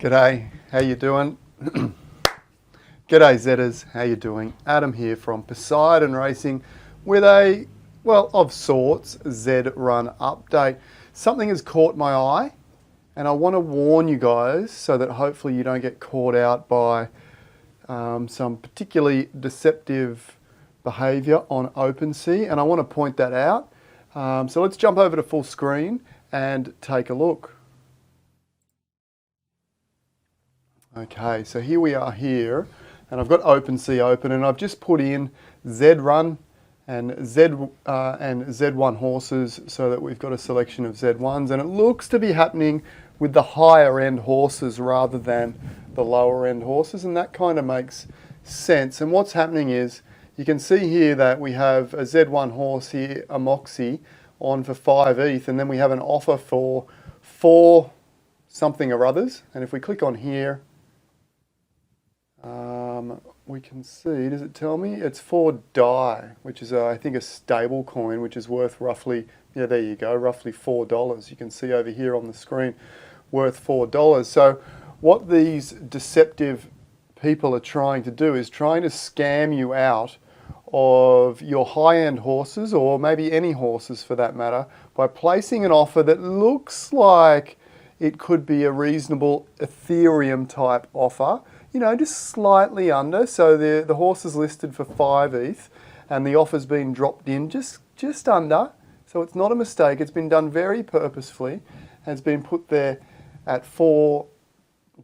G'day, how you doing? G'day Zetters, how you doing? Adam here from Poseidon Racing with a, well, of sorts, Z Run update. Something has caught my eye and I want to warn you guys so that hopefully you don't get caught out by some particularly deceptive behaviour on OpenSea, and I want to point that out. So let's jump over to full screen and take a look. Okay, so here we are here, and I've got OpenSea open, and I've just put in Z Run and Z1 horses so that we've got a selection of Z1s, and it looks to be happening with the higher end horses rather than the lower end horses, and that kind of makes sense. And what's happening is you can see here that we have a Z1 horse here, a Moxie, on for 5 ETH, and then we have an offer for 4 something or others, and if we click on here, we can see, does it tell me? It's 4 die, which is I think a stable coin, which is worth roughly, yeah, there you go, roughly $4. You can see over here on the screen, worth $4. So what these deceptive people are trying to do is trying to scam you out of your high-end horses, or maybe any horses for that matter, by placing an offer that looks like it could be a reasonable Ethereum type offer, you know, just slightly under. So the horse is listed for 5 ETH and the offer's been dropped in just under. So it's not a mistake. It's been done very purposefully. Has been put there at 4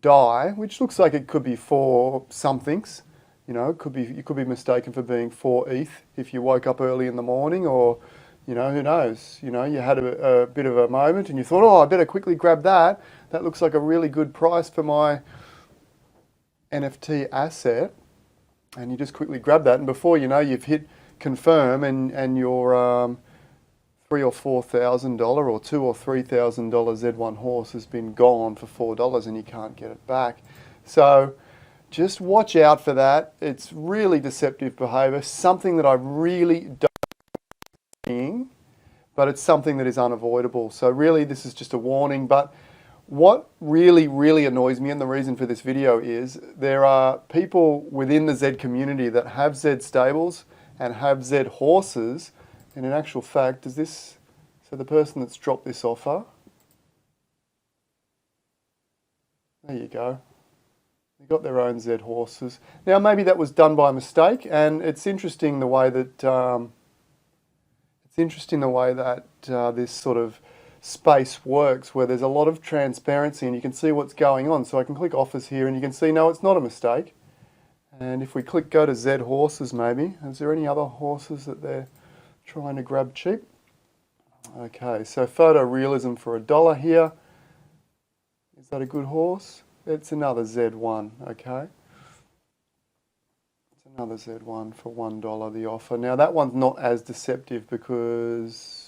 die, which looks like it could be 4 somethings. You know, you could be mistaken for being 4 ETH if you woke up early in the morning, or, you know, who knows? You know, you had a bit of a moment and you thought, oh, I better quickly grab that. That looks like a really good price for my NFT asset, and you just quickly grab that, and before you know, you've hit confirm, and your $3,000 or $4,000 or $2,000 or $3,000 Z1 horse has been gone for $4, and you can't get it back. So just watch out for that. It's really deceptive behaviour, something that I really don't think, but it's something that is unavoidable. So really, this is just a warning. But what really annoys me, and the reason for this video, is there are people within the Z community that have Z stables and have Z horses, and in actual fact, so the person that's dropped this offer, there you go, they got their own Z horses. Now maybe that was done by mistake, and it's interesting the way that this sort of space works, where there's a lot of transparency and you can see what's going on. So I can click offers here and you can see, no, it's not a mistake. And if we click go to Z horses, maybe, is there any other horses that they're trying to grab cheap? Okay, so photo realism for $1 here. Is that a good horse? It's another Z1, okay. It's another Z1 for $1, the offer. Now that one's not as deceptive because,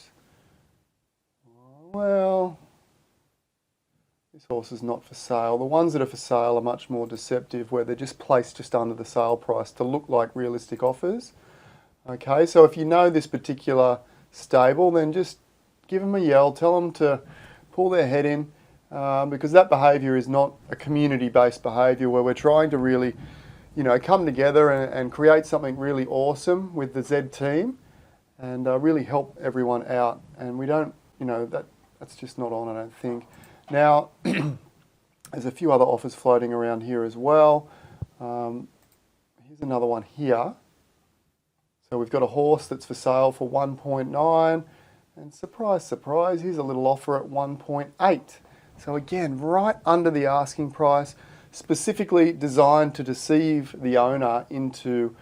well, this horse is not for sale. The ones that are for sale are much more deceptive, where they're just placed just under the sale price to look like realistic offers. Okay, so if you know this particular stable, then just give them a yell, tell them to pull their head in, because that behaviour is not a community-based behaviour where we're trying to really, you know, come together and create something really awesome with the Z team and really help everyone out. And we don't, you know, that's just not on, I don't think. Now, there's a few other offers floating around here as well. Here's another one here. So we've got a horse that's for sale for 1.9, and surprise, surprise, here's a little offer at 1.8. So again, right under the asking price, specifically designed to deceive the owner into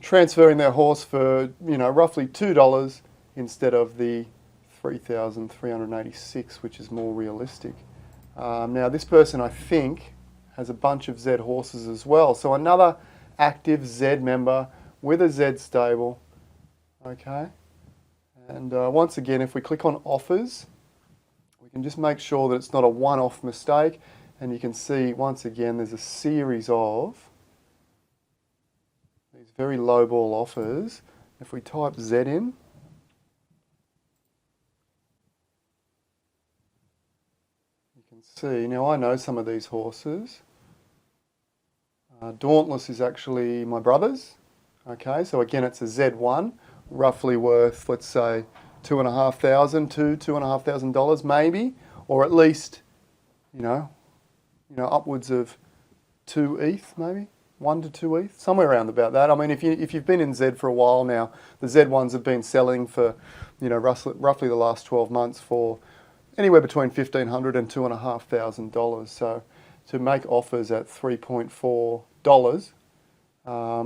transferring their horse for, you know, roughly $2 instead of the 3,386, which is more realistic. Now this person, I think, has a bunch of Z horses as well. So another active Z member with a Z stable. Okay. And once again, if we click on offers, we can just make sure that it's not a one-off mistake. And you can see, once again, there's a series of these very low ball offers. If we type Z in, see. Now I know some of these horses. Dauntless is actually my brother's. Okay, so again it's a Z1, roughly worth, let's say, $2,500 maybe, or at least, upwards of 2 ETH maybe, 1 to 2 ETH, somewhere around about that. I mean, if you've been in Z for a while now, the Z1s have been selling for, roughly the last 12 months for anywhere between $1,500 and $2,500. So to make offers at $3.4,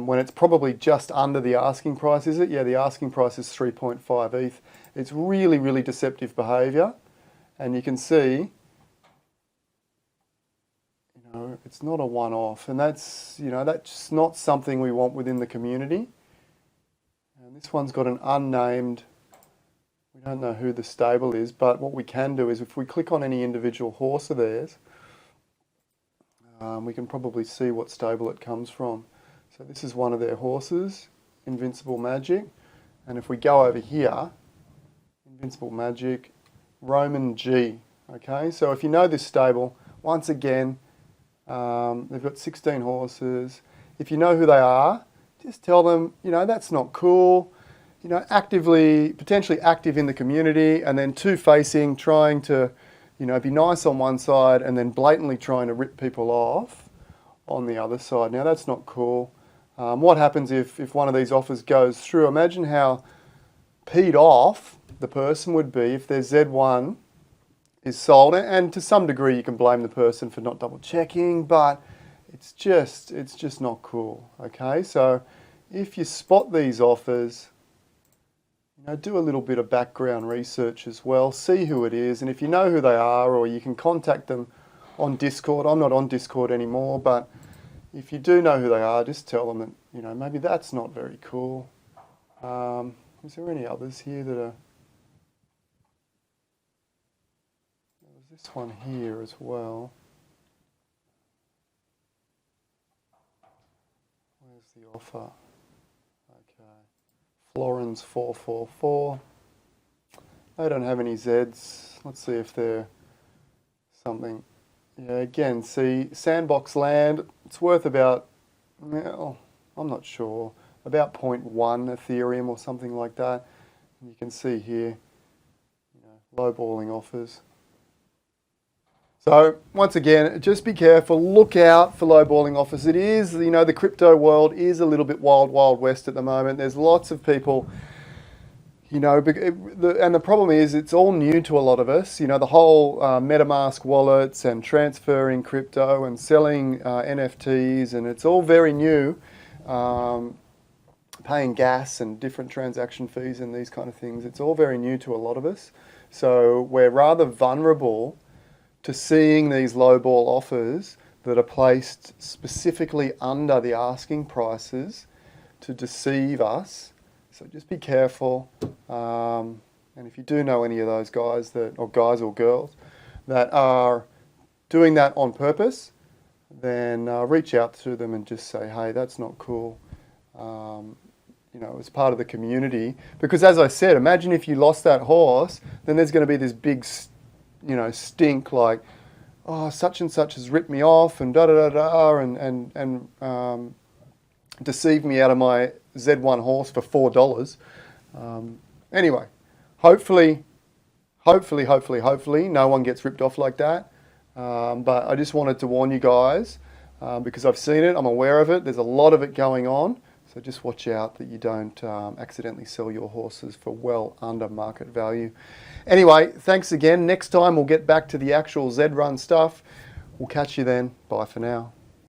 when it's probably just under the asking price, is it? Yeah, the asking price is 3.5 ETH. It's really, really deceptive behaviour, and you can see, it's not a one-off, and that's not something we want within the community. And this one's got an unnamed. We don't know who the stable is, but what we can do is if we click on any individual horse of theirs, we can probably see what stable it comes from. So this is one of their horses, Invincible Magic. And if we go over here, Invincible Magic, Roman G. Okay, so if you know this stable, once again, they've got 16 horses. If you know who they are, just tell them, that's not cool. Potentially active in the community, and then two-facing, trying to, be nice on one side and then blatantly trying to rip people off on the other side. Now that's not cool. What happens if one of these offers goes through? Imagine how peed off the person would be if their Z1 is sold, and to some degree you can blame the person for not double checking, but it's just not cool. Okay, so if you spot these offers, do a little bit of background research as well, see who it is, and if you know who they are, or you can contact them on Discord. I'm not on Discord anymore, but if you do know who they are, just tell them that, maybe that's not very cool. Is there any others here that are... There's this one here as well. Where's the offer? Florence 444. They don't have any Zs. Let's see if they're something. Yeah, again, see, sandbox land. It's worth about, well, I'm not sure, about 0.1 Ethereum or something like that. And you can see here, lowballing offers. So once again, just be careful. Look out for lowballing offers. It is, the crypto world is a little bit wild, wild west at the moment. There's lots of people, and the problem is it's all new to a lot of us. The whole MetaMask wallets and transferring crypto and selling NFTs, and it's all very new. Paying gas and different transaction fees and these kind of things. It's all very new to a lot of us. So we're rather vulnerable to seeing these lowball offers that are placed specifically under the asking prices to deceive us. So just be careful. And if you do know any of those guys or girls that are doing that on purpose, then reach out to them and just say, hey, that's not cool. As part of the community. Because as I said, imagine if you lost that horse, then there's going to be this big stink like, oh, such and such has ripped me off and and deceived me out of my Z1 horse for $4. Anyway, hopefully no one gets ripped off like that. But I just wanted to warn you guys because I've seen it, I'm aware of it. There's a lot of it going on. So just watch out that you don't accidentally sell your horses for well under market value. Anyway, thanks again. Next time we'll get back to the actual Z-Run stuff. We'll catch you then. Bye for now.